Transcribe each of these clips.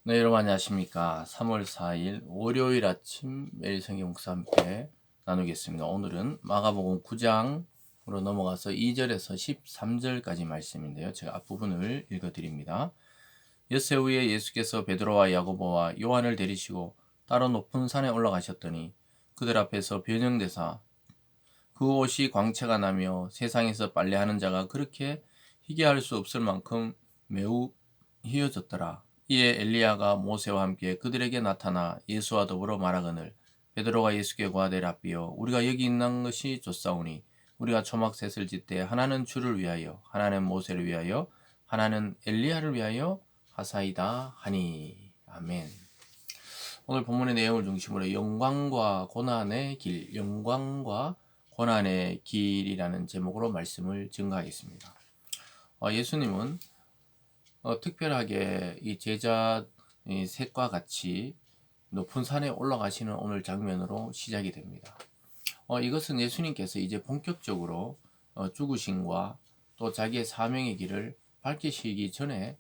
네, 여러분 안녕하십니까. 3월 4일 월요일 아침 매일 성경 묵상 함께 나누겠습니다. 오늘은 마가복음 9장으로 넘어가서 2절에서 13절까지 말씀인데요. 제가 앞부분을 읽어드립니다. 엿새 후에 예수께서 베드로와 야고보와 요한을 데리시고 따로 높은 산에 올라가셨더니 그들 앞에서 변형되사 그 옷이 광채가 나며 세상에서 빨래하는 자가 그렇게 희게 할 수 없을 만큼 매우 희어졌더라. 이에 엘리야가 모세와 함께 그들에게 나타나 예수와 더불어 말하거늘 베드로가 예수께 고하되 랍비여 우리가 여기 있는 것이 좋사오니 우리가 초막셋을 짓되 하나는 주를 위하여 하나는 모세를 위하여 하나는 엘리야를 위하여 하사이다 하니. 아멘. 오늘 본문의 내용을 중심으로 영광과 고난의 길, 영광과 고난의 길이라는 제목으로 말씀을 증거하겠습니다. 예수님은 특별하게 이 제자 셋과 같이 높은 산에 올라가시는 오늘 장면으로 시작이 됩니다. 이것은 예수님께서 이제 본격적으로 죽으심과 또 자기의 사명의 길을 밝히시기 전에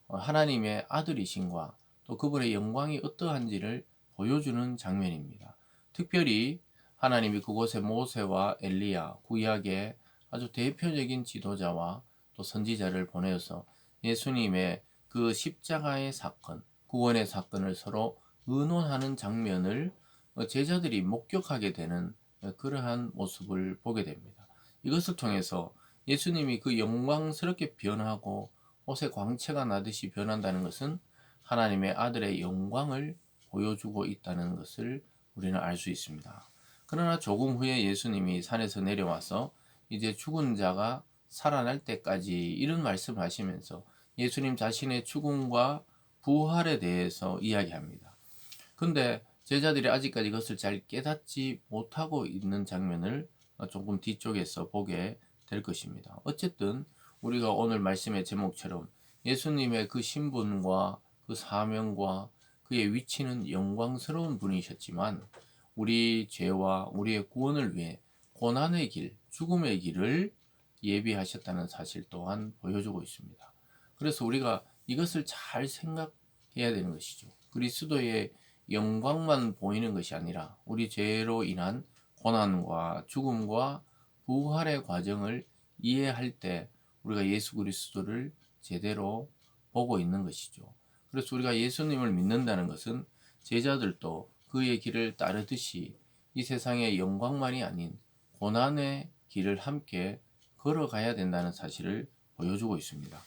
하나님의 아들이신과 또 그분의 영광이 어떠한지를 보여주는 장면입니다. 특별히 하나님이 그곳에 모세와 엘리야, 구약의 아주 대표적인 지도자와 또 선지자를 보내어서 예수님의 그 십자가의 사건, 구원의 사건을 서로 의논하는 장면을 제자들이 목격하게 되는 그러한 모습을 보게 됩니다. 이것을 통해서 예수님이 그 영광스럽게 변하고 옷의 광채가 나듯이 변한다는 것은 하나님의 아들의 영광을 보여주고 있다는 것을 우리는 알 수 있습니다. 그러나 조금 후에 예수님이 산에서 내려와서 이제 죽은 자가 살아날 때까지 이런 말씀을 하시면서 예수님 자신의 죽음과 부활에 대해서 이야기합니다. 근데 제자들이 아직까지 그것을 잘 깨닫지 못하고 있는 장면을 조금 뒤쪽에서 보게 될 것입니다. 어쨌든 우리가 오늘 말씀의 제목처럼 예수님의 그 신분과 그 사명과 그의 위치는 영광스러운 분이셨지만 우리 죄와 우리의 구원을 위해 고난의 길, 죽음의 길을 예비하셨다는 사실 또한 보여주고 있습니다. 그래서 우리가 이것을 잘 생각해야 되는 것이죠. 그리스도의 영광만 보이는 것이 아니라 우리 죄로 인한 고난과 죽음과 부활의 과정을 이해할 때 우리가 예수 그리스도를 제대로 보고 있는 것이죠. 그래서 우리가 예수님을 믿는다는 것은 제자들도 그의 길을 따르듯이 이 세상의 영광만이 아닌 고난의 길을 함께 걸어가야 된다는 사실을 보여주고 있습니다.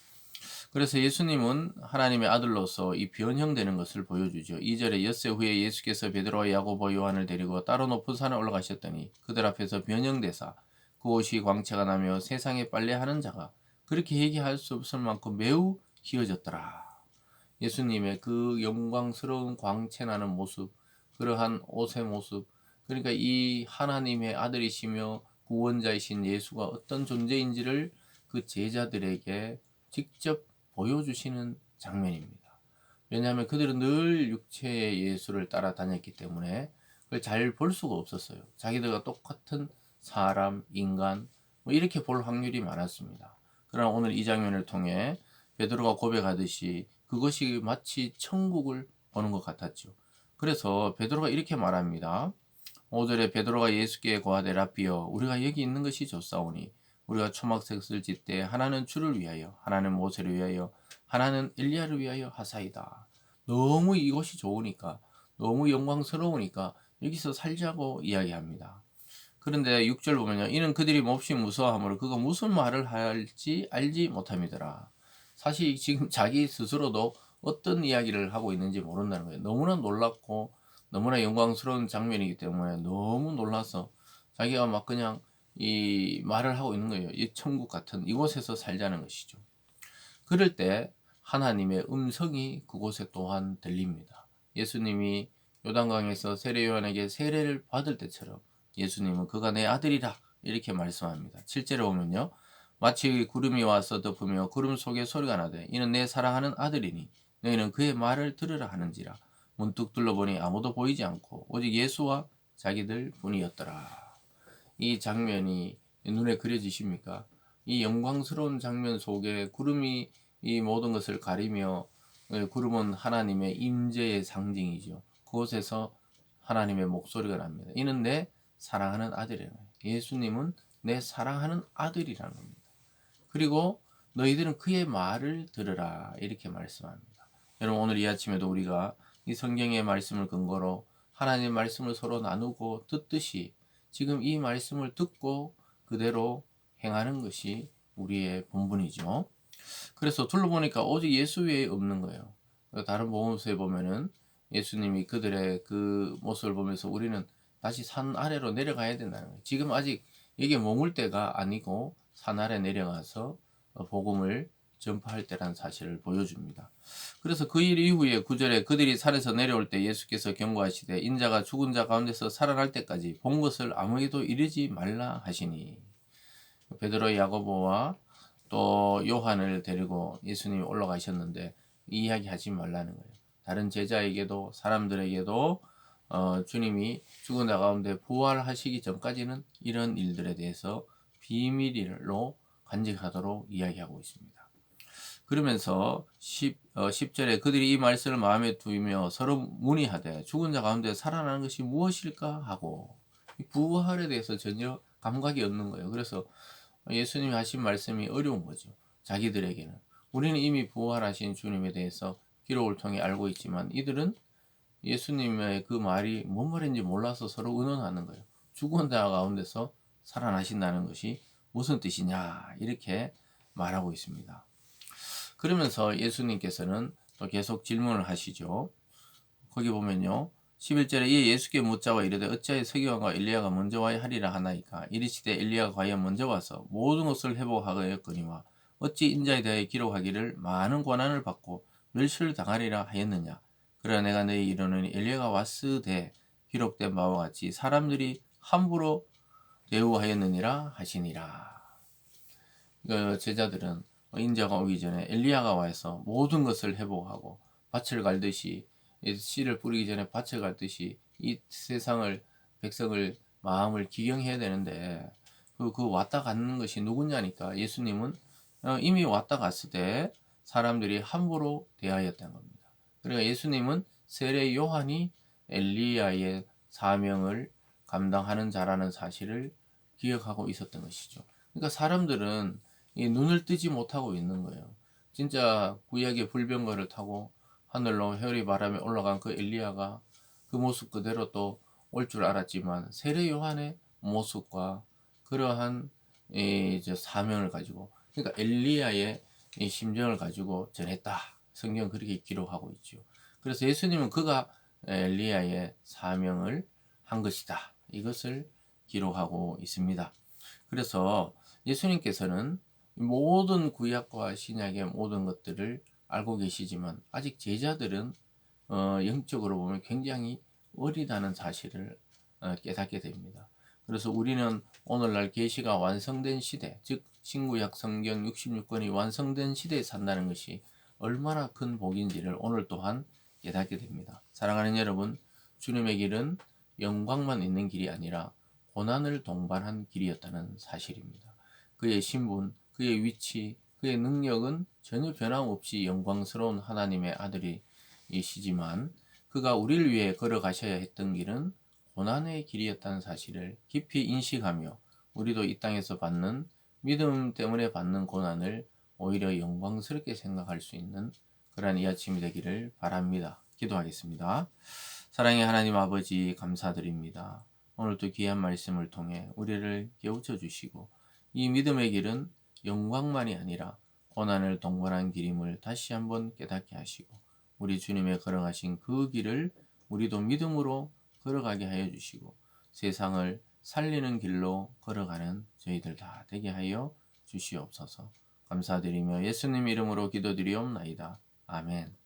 그래서 예수님은 하나님의 아들로서 이 변형되는 것을 보여주죠. 2절에 엿새 후에 예수께서 베드로와 야고보 요한을 데리고 따로 높은 산에 올라가셨더니 그들 앞에서 변형되사 그 옷이 광채가 나며 세상에 빨래하는 자가 그렇게 얘기할 수 없을 만큼 매우 희어졌더라. 예수님의 그 영광스러운 광채 나는 모습, 그러한 옷의 모습, 그러니까 이 하나님의 아들이시며 구원자이신 예수가 어떤 존재인지를 그 제자들에게 직접 보여주시는 장면입니다. 왜냐하면 그들은 늘 육체의 예수를 따라다녔기 때문에 그걸 잘 볼 수가 없었어요. 자기들과 똑같은 사람, 인간, 뭐 이렇게 볼 확률이 많았습니다. 그러나 오늘 이 장면을 통해 베드로가 고백하듯이 그것이 마치 천국을 보는 것 같았죠. 그래서 베드로가 이렇게 말합니다. 5절에 베드로가 예수께 고하되 랍비여 우리가 여기 있는 것이 좋사오니 우리가 초막색을 짓되 하나는 주를 위하여 하나는 모세를 위하여 하나는 엘리야를 위하여 하사이다. 너무 이곳이 좋으니까 너무 영광스러우니까 여기서 살자고 이야기합니다. 그런데 6절 보면요. 이는 그들이 몹시 무서워하므로 그가 무슨 말을 할지 알지 못함이더라. 사실 지금 자기 스스로도 어떤 이야기를 하고 있는지 모른다는 거예요. 너무나 놀랍고 너무나 영광스러운 장면이기 때문에 너무 놀라서 자기가 막 그냥 이 말을 하고 있는 거예요. 이 천국 같은 이곳에서 살자는 것이죠. 그럴 때 하나님의 음성이 그곳에 또한 들립니다. 예수님이 요단강에서 세례 요한에게 세례를 받을 때처럼 예수님은 그가 내 아들이라 이렇게 말씀합니다. 7절에 보면요. 마치 구름이 와서 덮으며 구름 속에 소리가 나되 이는 내 사랑하는 아들이니 너희는 그의 말을 들으라 하는지라. 문득 둘러보니 아무도 보이지 않고 오직 예수와 자기들 뿐이었더라. 이 장면이 눈에 그려지십니까? 이 영광스러운 장면 속에 구름이 이 모든 것을 가리며 구름은 하나님의 임재의 상징이죠. 그곳에서 하나님의 목소리가 납니다. 이는 내 사랑하는 아들이라는 거예요. 예수님은 내 사랑하는 아들이라는 겁니다. 그리고 너희들은 그의 말을 들으라 이렇게 말씀합니다. 여러분 오늘 이 아침에도 우리가 이 성경의 말씀을 근거로 하나님의 말씀을 서로 나누고 듣듯이 지금 이 말씀을 듣고 그대로 행하는 것이 우리의 본분이죠. 그래서 둘러보니까 오직 예수 외에 없는 거예요. 다른 복음서에 보면은 예수님이 그들의 그 모습을 보면서 우리는 다시 산 아래로 내려가야 된다는 거예요. 지금 아직 여기에 머물 때가 아니고 산 아래 내려가서 복음을 전파할 때라는 사실을 보여줍니다. 그래서 그 일 이후에 9절에 그들이 산에서 내려올 때 예수께서 경고하시되 인자가 죽은 자 가운데서 살아날 때까지 본 것을 아무에게도 이르지 말라 하시니 베드로 야고보와 또 요한을 데리고 예수님이 올라가셨는데 이 이야기 하지 말라는 거예요. 다른 제자에게도 사람들에게도 주님이 죽은 자 가운데 부활하시기 전까지는 이런 일들에 대해서 비밀로 간직하도록 이야기하고 있습니다. 그러면서 10절에 그들이 이 말씀을 마음에 두며 서로 문의하되 죽은 자 가운데 살아나는 것이 무엇일까 하고 부활에 대해서 전혀 감각이 없는 거예요. 그래서 예수님이 하신 말씀이 어려운 거죠. 자기들에게는. 우리는 이미 부활하신 주님에 대해서 기록을 통해 알고 있지만 이들은 예수님의 그 말이 뭔 말인지 몰라서 서로 의논하는 거예요. 죽은 자 가운데서 살아나신다는 것이 무슨 뜻이냐 이렇게 말하고 있습니다. 그러면서 예수님께서는 또 계속 질문을 하시죠. 거기 보면요. 11절에 이에 예수께 묻자와 이르되 어찌하여 서기관과 엘리야가 먼저 와야 하리라 하나이까 이르시되 엘리야가 과연 먼저 와서 모든 것을 회복하였거니와 어찌 인자에 대하여 기록하기를 많은 고난을 받고 멸시를 당하리라 하였느냐 그러나 내가 너희 이르노니 엘리야가 왔으되 기록된 바와 같이 사람들이 함부로 대우하였느니라 하시니라. 제자들은 인자가 오기 전에 엘리야가 와서 모든 것을 회복하고 밭을 갈듯이 씨를 뿌리기 전에 밭을 갈듯이 이 세상을 백성을 마음을 기경해야 되는데 그 왔다 가는 것이 누구냐니까 예수님은 이미 왔다 갔을 때 사람들이 함부로 대하였다는 겁니다. 그러니까 예수님은 세례 요한이 엘리야의 사명을 감당하는 자라는 사실을 기억하고 있었던 것이죠. 그러니까 사람들은 이 눈을 뜨지 못하고 있는 거예요. 진짜 구약의 불병거를 타고 하늘로 혈이 바람에 올라간 그 엘리야가 그 모습 그대로 또 올 줄 알았지만 세례 요한의 모습과 그러한 사명을 가지고 그러니까 엘리야의 이 심정을 가지고 전했다. 성경 그렇게 기록하고 있죠. 그래서 예수님은 그가 엘리야의 사명을 한 것이다. 이것을 기록하고 있습니다. 그래서 예수님께서는 모든 구약과 신약의 모든 것들을 알고 계시지만 아직 제자들은 영적으로 보면 굉장히 어리다는 사실을 깨닫게 됩니다. 그래서 우리는 오늘날 계시가 완성된 시대, 즉 신구약 성경 66권이 완성된 시대에 산다는 것이 얼마나 큰 복인지를 오늘 또한 깨닫게 됩니다. 사랑하는 여러분, 주님의 길은 영광만 있는 길이 아니라 고난을 동반한 길이었다는 사실입니다. 그의 신분, 그의 위치, 그의 능력은 전혀 변함없이 영광스러운 하나님의 아들이시지만 그가 우리를 위해 걸어가셔야 했던 길은 고난의 길이었다는 사실을 깊이 인식하며 우리도 이 땅에서 받는 믿음 때문에 받는 고난을 오히려 영광스럽게 생각할 수 있는 그러한 이 아침이 되기를 바랍니다. 기도하겠습니다. 사랑의 하나님 아버지 감사드립니다. 오늘도 귀한 말씀을 통해 우리를 깨우쳐 주시고 이 믿음의 길은 영광만이 아니라 고난을 동반한 길임을 다시 한번 깨닫게 하시고 우리 주님의 걸어가신 그 길을 우리도 믿음으로 걸어가게 하여 주시고 세상을 살리는 길로 걸어가는 저희들 다 되게 하여 주시옵소서. 감사드리며 예수님 이름으로 기도드리옵나이다. 아멘.